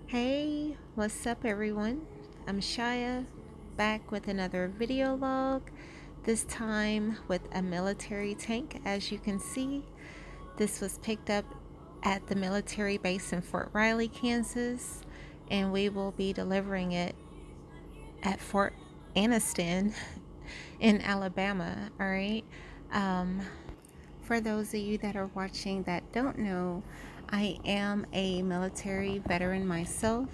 Hey, what's up everyone? I'm Shia, back with another video log, this time with a military tank. As you can see, this was picked up at the military base in Fort Riley, Kansas, and we will be delivering it at Fort Anniston in Alabama. All right. For those of you that are watching that don't know, I am a military veteran myself.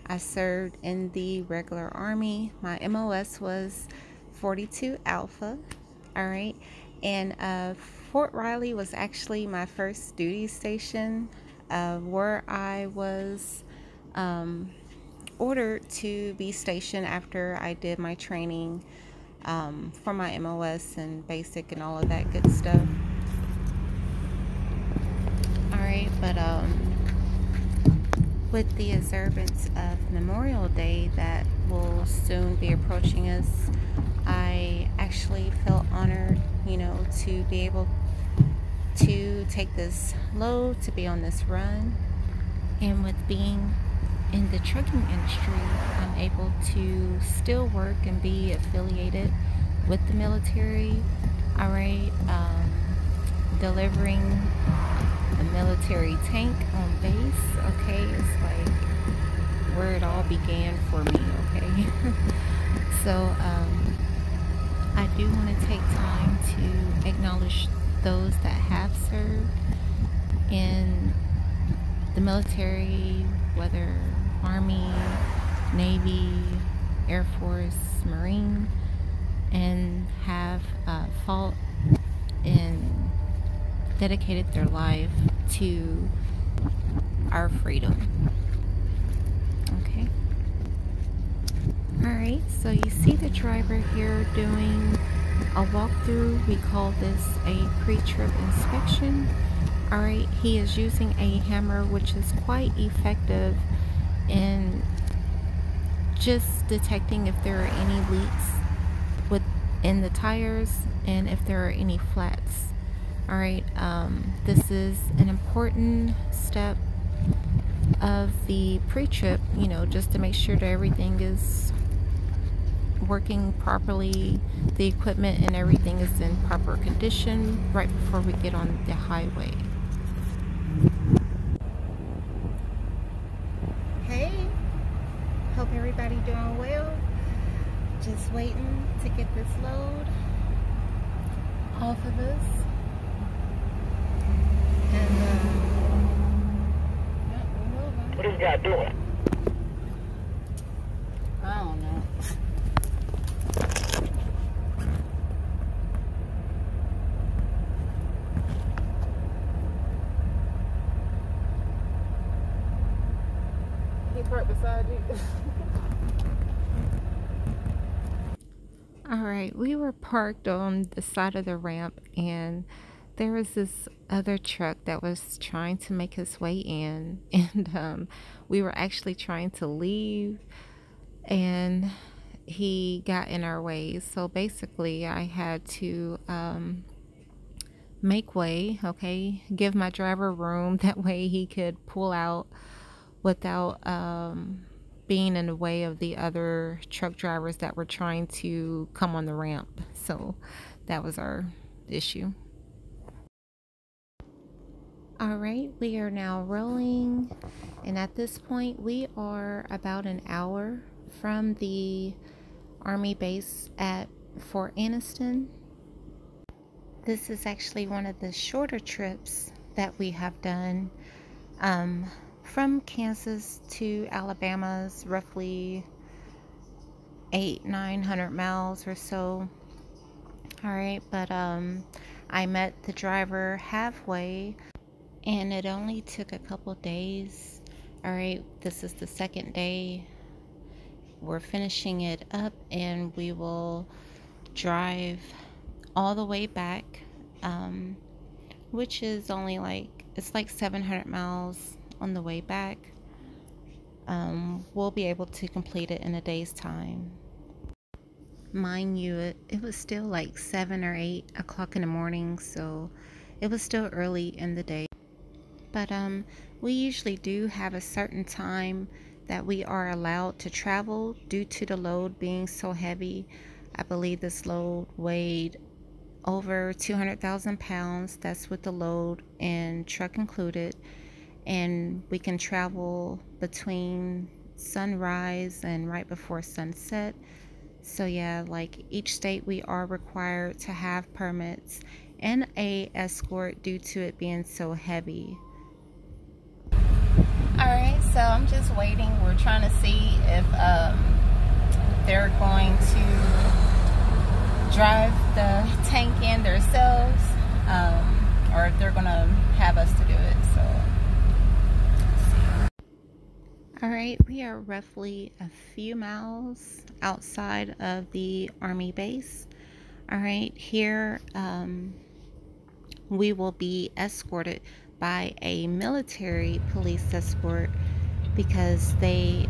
I served in the regular Army. My MOS was 42 Alpha. All right. And Fort Riley was actually my first duty station, where I was ordered to be stationed after I did my training for my MOS and basic and all of that good stuff. Alright, but with the observance of Memorial Day that will soon be approaching us, I actually felt honored, you know, to be able to take this load, to be on this run. And with being in the trucking industry, I'm able to still work and be affiliated with the military. Alright, delivering a military tank on base, okay, it's like where it all began for me, okay. So I do want to take time to acknowledge those that have served in the military, whether Army, Navy, Air Force, Marine, and have fought and dedicated their life to our freedom. Okay. Alright, so you see the driver here doing a walkthrough. We call this a pre-trip inspection. Alright, he is using a hammer, which is quite effective in just detecting if there are any leaks within the tires and if there are any flats. Alright, this is an important step of the pre-trip, you know, just to make sure that everything is working properly, the equipment and everything is in proper condition right before we get on the highway. Hey, hope everybody doing well. Just waiting to get this load off of us. What is this guy doing? I don't know. He parked beside you. Alright, we were parked on the side of the ramp and there was this other truck that was trying to make his way in, and we were actually trying to leave and he got in our way. So basically I had to make way, okay, give my driver room, that way he could pull out without being in the way of the other truck drivers that were trying to come on the ramp. So that was our issue. Alright, we are now rolling, and at this point we are about an hour from the Army base at Fort Anniston. This is actually one of the shorter trips that we have done from Kansas to Alabama is roughly 800-900 miles or so. All right, but I met the driver halfway and it only took a couple days. All right, this is the second day. We're finishing it up and we will drive all the way back, which is only it's like 700 miles on the way back. We'll be able to complete it in a day's time. Mind you, it was still like 7 or 8 o'clock in the morning, so it was still early in the day. But we usually do have a certain time that we are allowed to travel due to the load being so heavy. I believe this load weighed over 200,000 pounds. That's with the load and truck included. And we can travel between sunrise and right before sunset. So yeah, like each state we are required to have permits and a escort due to it being so heavy. Alright, so I'm just waiting. We're trying to see if they're going to drive the tank in themselves, or if they're going to have us to do it. So, alright, we are roughly a few miles outside of the Army base. Alright, here we will be escorted by a military police escort because they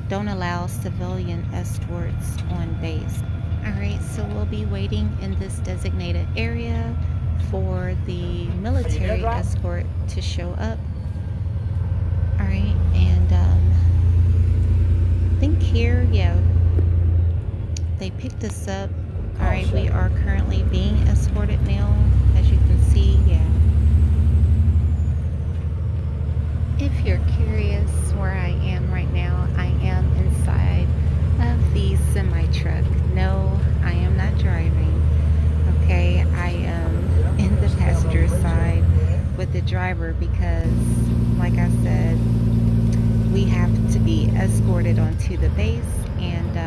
don't allow civilian escorts on base. Alright, so we'll be waiting in this designated area for the military escort to show up. Alright, and I think here, yeah, they picked us up. Alright, we are currently being escorted now, as you can see, yeah. If you're curious where I am right now, I am inside of the semi-truck. No, I am not driving. Okay, I am in the passenger side with the driver because, like I said, we have to be escorted onto the base, and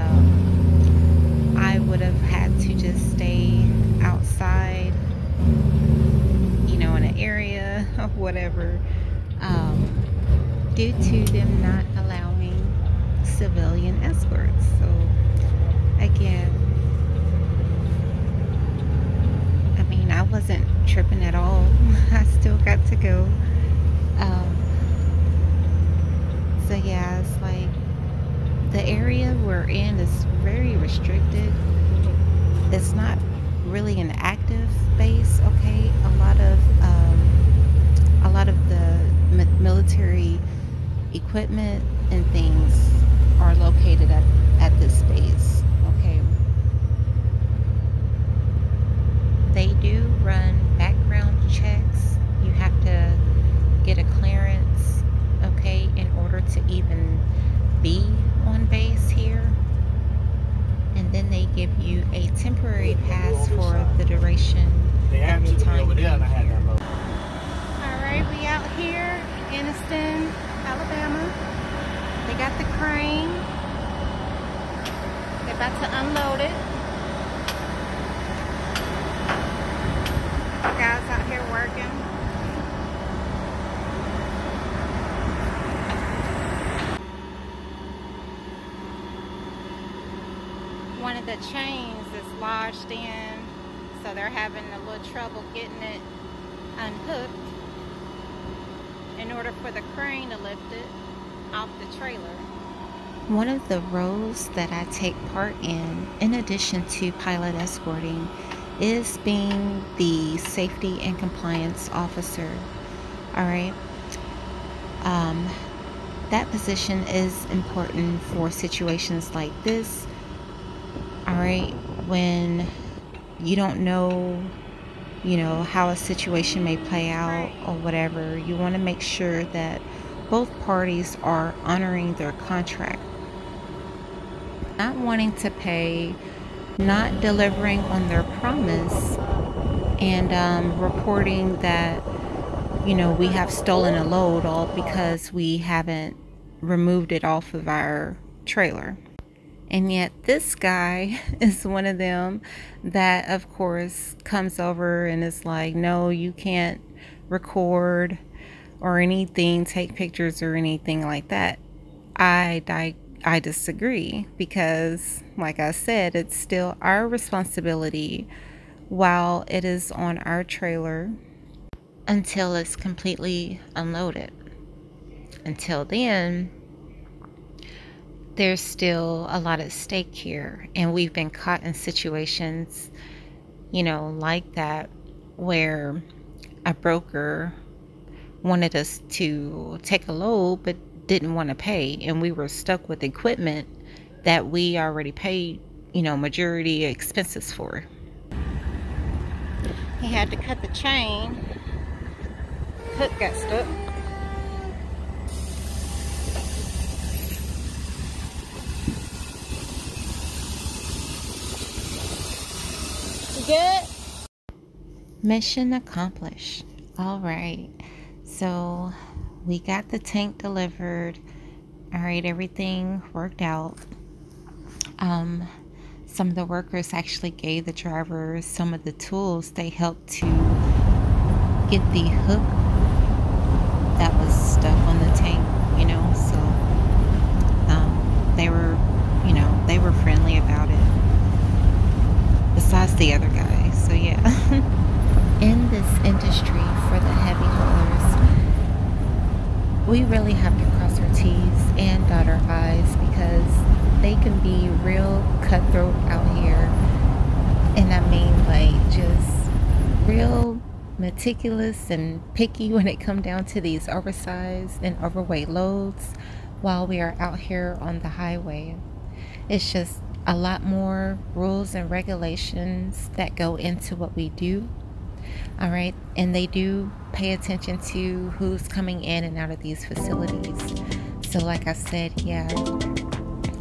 I would have had to just stay outside, you know, in an area or whatever. Due to them not allowing civilian escorts. So again, I mean, I wasn't tripping at all. I still got to go. So yeah, it's like the area we're in is very restricted. It's not really an active base, okay? A lot of the military equipment and things are located at this base, okay? They do run background checks. You have to get a clearance, okay, in order to even be on base here. And then they give you a temporary pass for the duration of the time being here. Alright, we out here, Anniston, Alabama. They got the crane. They're about to unload it. Guys out here working. One of the chains is lodged in, so they're having a little trouble getting it unhooked in order for the crane to lift it off the trailer. One of the roles that I take part in addition to pilot escorting, is being the safety and compliance officer. All right. That position is important for situations like this. All right, when you don't know, you know, how a situation may play out or whatever, you want to make sure that both parties are honoring their contract. Not wanting to pay, not delivering on their promise, and reporting that you know, we have stolen a load all because we haven't removed it off of our trailer. And yet this guy is one of them that, of course, comes over and is like, no, you can't record or anything, take pictures or anything like that. I disagree, because like I said, it's still our responsibility while it is on our trailer until it's completely unloaded. Until then, there's still a lot at stake here, and we've been caught in situations, you know, like that, where a broker wanted us to take a load but didn't want to pay, and we were stuck with equipment that we already paid, you know, majority expenses for. He had to cut the chain. Hook got stuck. Good. Mission accomplished. All right, so we got the tank delivered. All right, everything worked out. Some of the workers actually gave the drivers some of the tools. They helped to get the hook that was stuck on the tank, you know, so they were, you know, they were friendly about it, besides the other guys. So yeah. In this industry for the heavy haulers, we really have to cross our T's and dot our I's, because they can be real cutthroat out here. And I mean, like, just real meticulous and picky when it comes down to these oversized and overweight loads while we are out here on the highway. It's just a lot more rules and regulations that go into what we do. All right, and they do pay attention to who's coming in and out of these facilities. So like I said, yeah,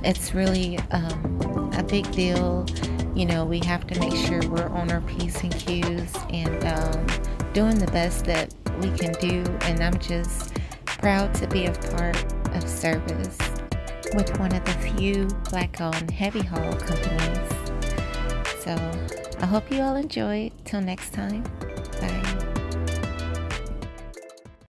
it's really a big deal. You know, we have to make sure we're on our P's and Q's and doing the best that we can do. And I'm just proud to be a part of service with one of the few Black-owned heavy haul companies. So I hope you all enjoyed. Till next time, bye.